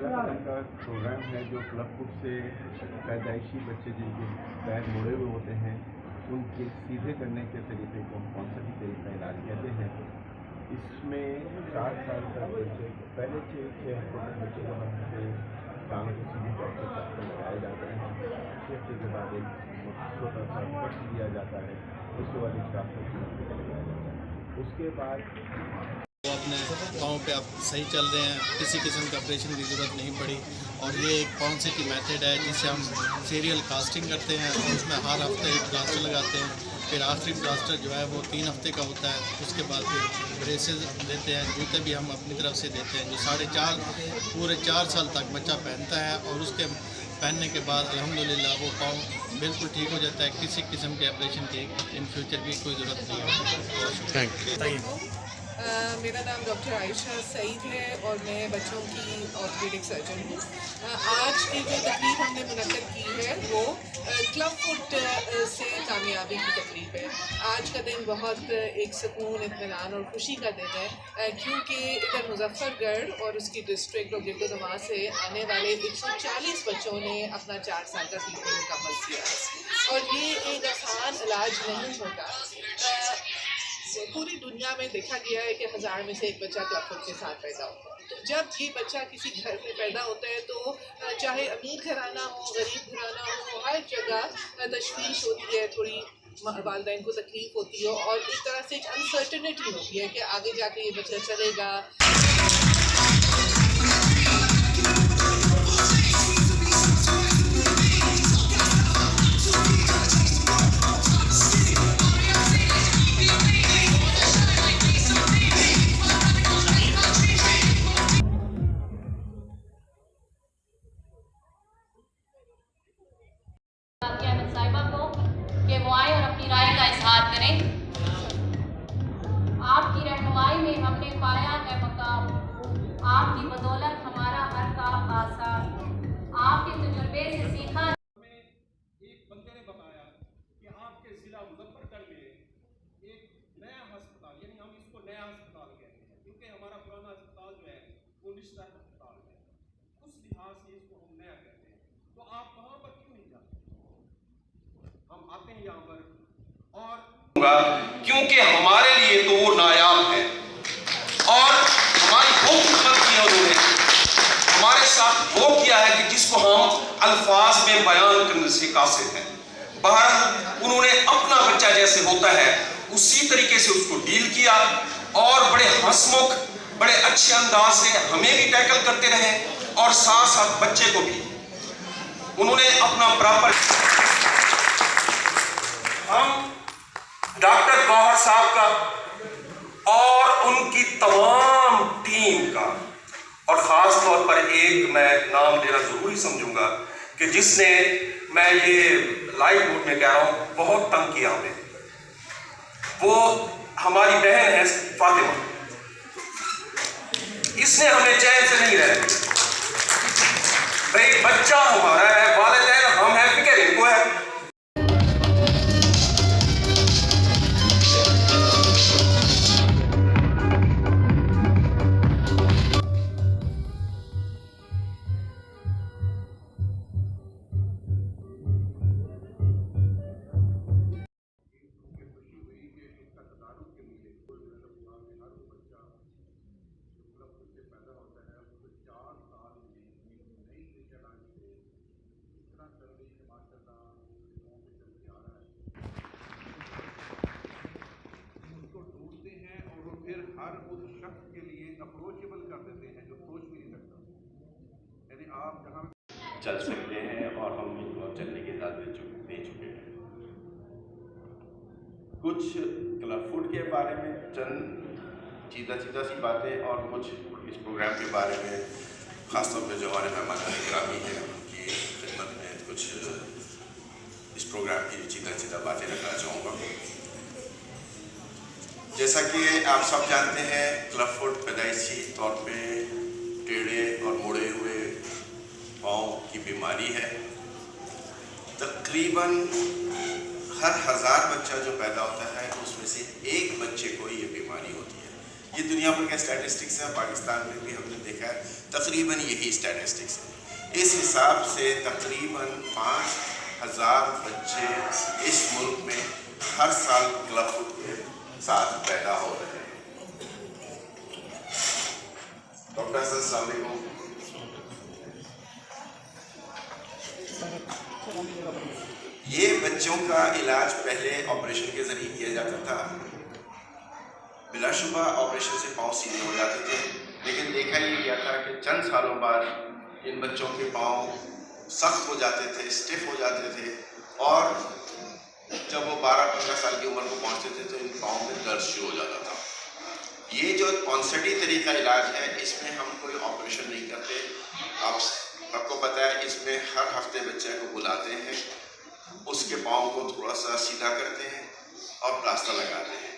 पहला कदम का प्रोग्राम है जो क्लब फुट से पैदाइशी बच्चे जिनके पैर मुड़े हुए होते हैं उनके सीधे करने के तरीके को हम कौन सा भी तरीका इलाज कहते हैं। इसमें 4 साल तक बच्चे पहले 6 हफ्ते तक बच्चे को हम टांग को सीधी करके लगाया जाता है। 6 हफ्ते के बाद एक छोटा सा कट दिया जाता है, उसके बाद एक रास्ता लगाया जाता है। उसके बाद वो अपने पाँव पे आप सही चल रहे हैं, किसी किस्म का ऑपरेशन की ज़रूरत नहीं पड़ी। और ये एक पॉन्सिटी मेथड है जिससे हम सीरियल कास्टिंग करते हैं और उसमें हर हफ्ते एक प्लास्टर लगाते हैं। फिर आखिरी प्लास्टर जो है वो 3 हफ्ते का होता है। उसके बाद फिर ब्रेसेस देते हैं, जूते भी हम अपनी तरफ से देते हैं जो पूरे 4 साल तक बच्चा पहनता है। और उसके पहनने के बाद अल्हम्दुलिल्लाह वो पाँव बिल्कुल ठीक हो जाता है। किसी किस्म के ऑपरेशन की इन फ्यूचर की कोई ज़रूरत नहीं है। Thank you. मेरा नाम डॉक्टर आयशा सईद है और मैं बच्चों की ऑर्थोपेडिक सर्जन हूँ। आज की जो तकरीब हमने मुनक्कद की है वो क्लब फुट से कामयाबी की तकरीब है। आज का दिन बहुत एक सुकून, इत्मीनान और खुशी का दिन है क्योंकि इधर मुजफ्फरगढ़ और उसकी डिस्ट्रिक्ट और गिरदोदमा से आने वाले 140 बच्चों ने अपना 4 साल का ट्रीटमेंट मुकम्मल किया है। और ये एक आसान इलाज नहीं होता। पूरी दुनिया में देखा गया है कि 1000 में से एक बच्चा क्लब फुट के साथ पैदा होता है। तो जब ये बच्चा किसी घर में पैदा होता है तो चाहे अमीर घराना हो, गरीब घराना हो, हर जगह तशवीश होती है, थोड़ी वालिदैन को तकलीफ होती है और एक तरह से एक अनसर्टेनिटी होती है कि आगे जाके ये बच्चा चलेगा। कि वो आए और अपनी राय का इजहार करें। आपकी रहनुमाई में हमने पाया है मकाम, आपकी बदौलत हमारा हर काम आसान, आपके तजुर्बे से सीखा। हमें एक बंदे ने बताया कि आपके जिला मुजफ्फरगढ़ में एक नया अस्पताल, यानी हम इसको नया अस्पताल कहते हैं क्योंकि हमारा पुराना अस्पताल जो है वो निश्चित अस्पताल है, उस लिहाज से इसको हम नया कहते हैं। तो आप वहाँ पर क्यों नहीं जाते? हम आते हैं यहाँ पर और क्योंकि हमारे लिए तो वो नायाब है और हमारी वो खिदमत की है, उन्होंने हमारे साथ वो किया है कि जिसको हम अल्फाज में बयान करने से कासिर हैं। बहरहाल उन्होंने अपना बच्चा जैसे होता है उसी तरीके से उसको डील किया और बड़े हंसमुख, बड़े अच्छे अंदाज से हमें भी टैकल करते रहे और साथ साथ बच्चे को भी उन्होंने अपना प्रॉपर। हम डॉक्टर गौहर साहब का और उनकी तमाम टीम का और ख़ास तौर पर एक मैं नाम लेना ज़रूरी समझूंगा कि जिसने, मैं ये लाइव मोड में कह रहा हूँ, बहुत तंग किया हमें, वो हमारी बहन है फातिमा। इसने हमें चैन से नहीं रहने दिया। भाई बच्चा हमारा है, वालिदैन हम हैं, फिक्र इनको है। हर उस शख्स के लिए अप्रोचेबल कर देते हैं जो सोच भी नहीं सकता। यानी आप जहाँ चल सकते हैं और हम इनको चलने की इजाज़त दे चुके हैं। कुछ क्लब फुट के बारे में चंद सीधा सी बातें और कुछ इस प्रोग्राम के बारे में ख़ासतौर पर जो हमारे मेहमान गिरामी हैं उनकी खिदमत में कुछ इस प्रोग्राम की सीधा बातें रखना चाहूँगा। जैसा कि आप सब जानते हैं, क्लब फुट पैदाइशी तौर पे टेढ़े और मुड़े हुए पाँव की बीमारी है। तकरीबन हर 1000 बच्चा जो पैदा होता है उसमें से एक बच्चे को ये बीमारी होती है। ये दुनिया भर के स्टैटिस्टिक्स हैं, पाकिस्तान में भी हमने देखा है तकरीबन यही स्टैटिस्टिक्स है। इस हिसाब से तकरीबन 5000 बच्चे इस मुल्क में हर साल क्लब फुट के साथ पैदा हो रहे हैं। डॉक्टर अस्सलाम वालेकुम। ये बच्चों का इलाज पहले ऑपरेशन के जरिए किया जाता था। बिलाशुबा ऑपरेशन से पाँव सीधे हो जाते थे, लेकिन देखा ये गया था कि चंद सालों बाद इन बच्चों के पाँव सख्त हो जाते थे, स्टिफ हो जाते थे, और जब वो 12-15 साल की उम्र को पहुंचते थे तो इन पाँव में दर्द शुरू हो जाता था। ये जो कॉन्सर्टी तरीका इलाज है, इसमें हम कोई ऑपरेशन नहीं करते। आपको पता है, इसमें हर हफ्ते बच्चे को बुलाते हैं, उसके पाँव को थोड़ा सा सीधा करते हैं और प्लास्टर लगाते हैं।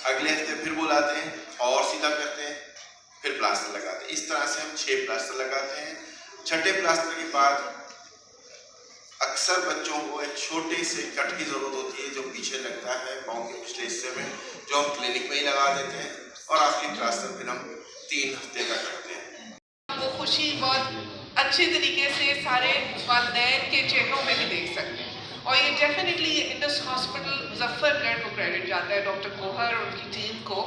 अगले हफ्ते फिर बुलाते हैं और सीधा करते हैं, फिर प्लास्टर लगाते हैं। इस तरह से हम 6 प्लास्टर लगाते हैं। छठे प्लास्टर के बाद अक्सर बच्चों को एक छोटे से कट की ज़रूरत होती है जो पीछे लगता है पाँव के पिछले हिस्से में, जो हम क्लिनिक में ही लगा देते हैं, और आखिरी प्लास्टर फिर हम 3 हफ्ते का करते हैं। वो खुशी बहुत अच्छे तरीके से सारे वालिदैन के चेहरों में भी देख सकते हैं, और ये डेफिनेटली इंडस हॉस्पिटल मुजफ्फरगढ़ को क्रेडिट जाता है, डॉक्टर कोहर और उनकी टीम को,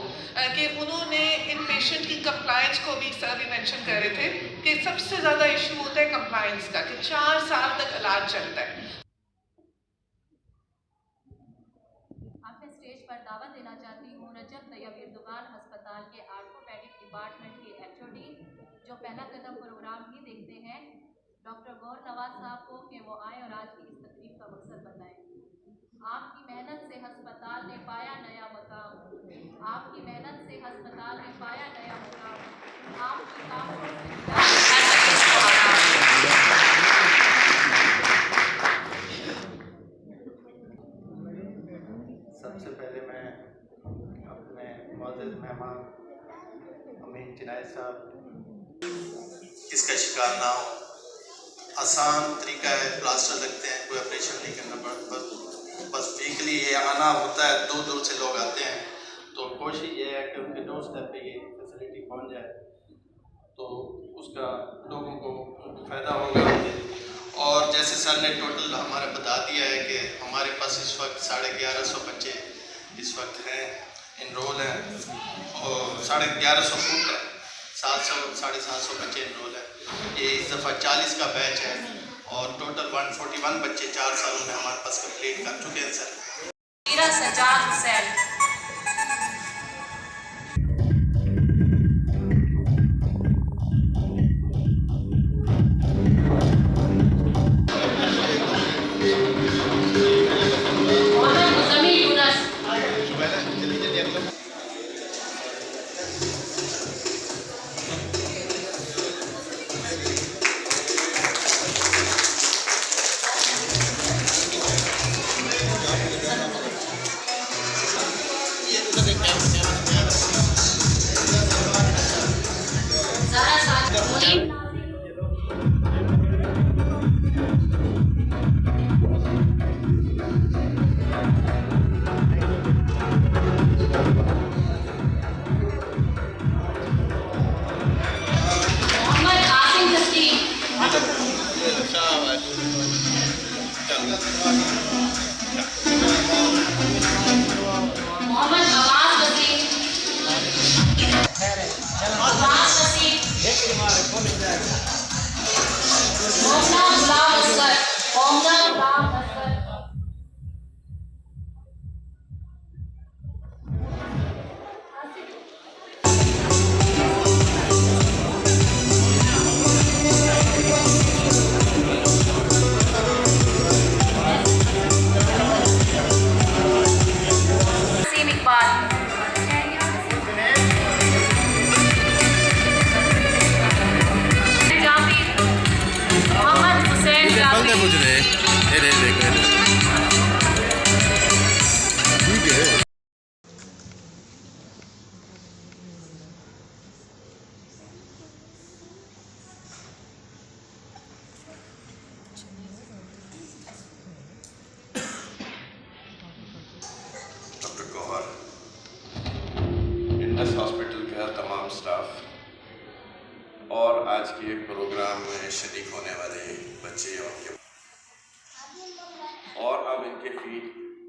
कि उन्होंने इन पेशेंट की कंप्लायंस को भी सर भी मेंशन कर रहे थे कि सबसे ज़्यादा इशू होता है कंप्लायंस का, कि 4 साल तक इलाज चलता है। आपने स्टेज पर दावत देना चाहती हूँ रजब तैयब एर्दोगान अस्पताल के आर्थोपेडिक डिपार्टमेंट के HOD, जो पहला कदम प्रोग्राम ही देखते हैं, डॉक्टर गौर नवाज साहब को, कि वो आए और आज की इस तकरीब का मकसद बताएं। आपकी मेहनत से अस्पताल ने पाया नया मकाम, आपकी मेहनत से अस्पताल ने पाया नया मकाम, आपकी कामों सबसे पहले मैं अपने मौजूद मेहमान अमीन चिनाई साहब, इसका शिकार ना हो। आसान तरीका है, प्लास्टर लगते हैं, कोई ऑपरेशन नहीं करना पड़ता, बस वीकली ये आना होता है, दूर दूर से लोग आते हैं, तो कोशिश ये है कि उनके डोर स्टेप पे ये फैसिलिटी पहुंच जाए, तो उसका लोगों को फ़ायदा होगा। और जैसे सर ने टोटल हमारा बता दिया है कि हमारे पास इस वक्त 1150 बच्चे इस वक्त हैं, इनरोल हैं, और 1150 फुट है, 700-750 बच्चे इनरोल हैं। ये इस दफ़ा 40 का बैच है, और टोटल 141 बच्चे 4 सालों में हमारे पास कंप्लीट कर चुके हैं सर। सजाद हुसैन, मुझे हॉस्पिटल का तमाम स्टाफ और आज के प्रोग्राम में शरीक होने वाले बच्चे और अब इनके फीट,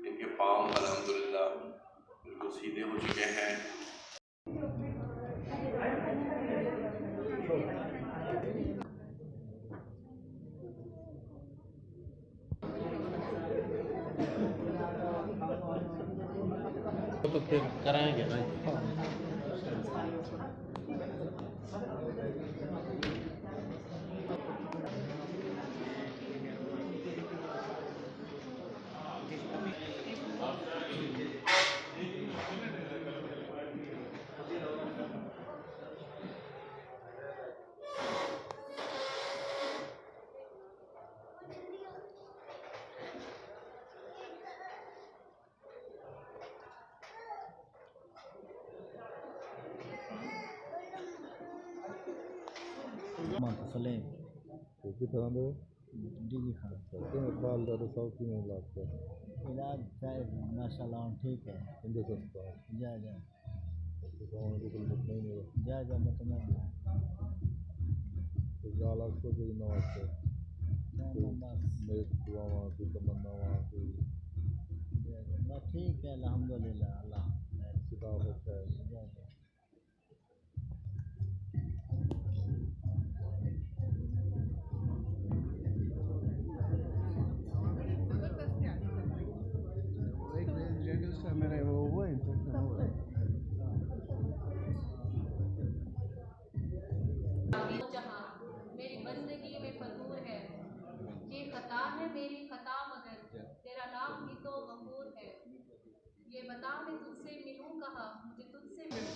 इनके पाँव अल्हम्दुलिल्लाह बिल्कुल सीधे हो चुके हैं। तो फिर कराएंगे ना। सलेम कितना दे डीजी खान इकबाल दादा साहब की नहीं लगता इलाज चाहे माशाल्लाह ठीक है। इंदे सस्ता जा जा तो कौन बिल्कुल मुतमईन है जा जा मतलब तो गाला को भी ना वास्ते मेरे दुआवां की तमन्नावां की बस ठीक है अल्हम्दुलिल्लाह अल्लाह किताब है जा जा जहाँ मेरी बंदगी में फतूर है, ये खता है मेरी खता मगर तेरा नाम भी तो गफूर है। ये बता मैं तुझसे मिलूं कहाँ, मुझे तुझसे मिलूं।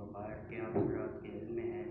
वक़ात के अफराद के इल्म है।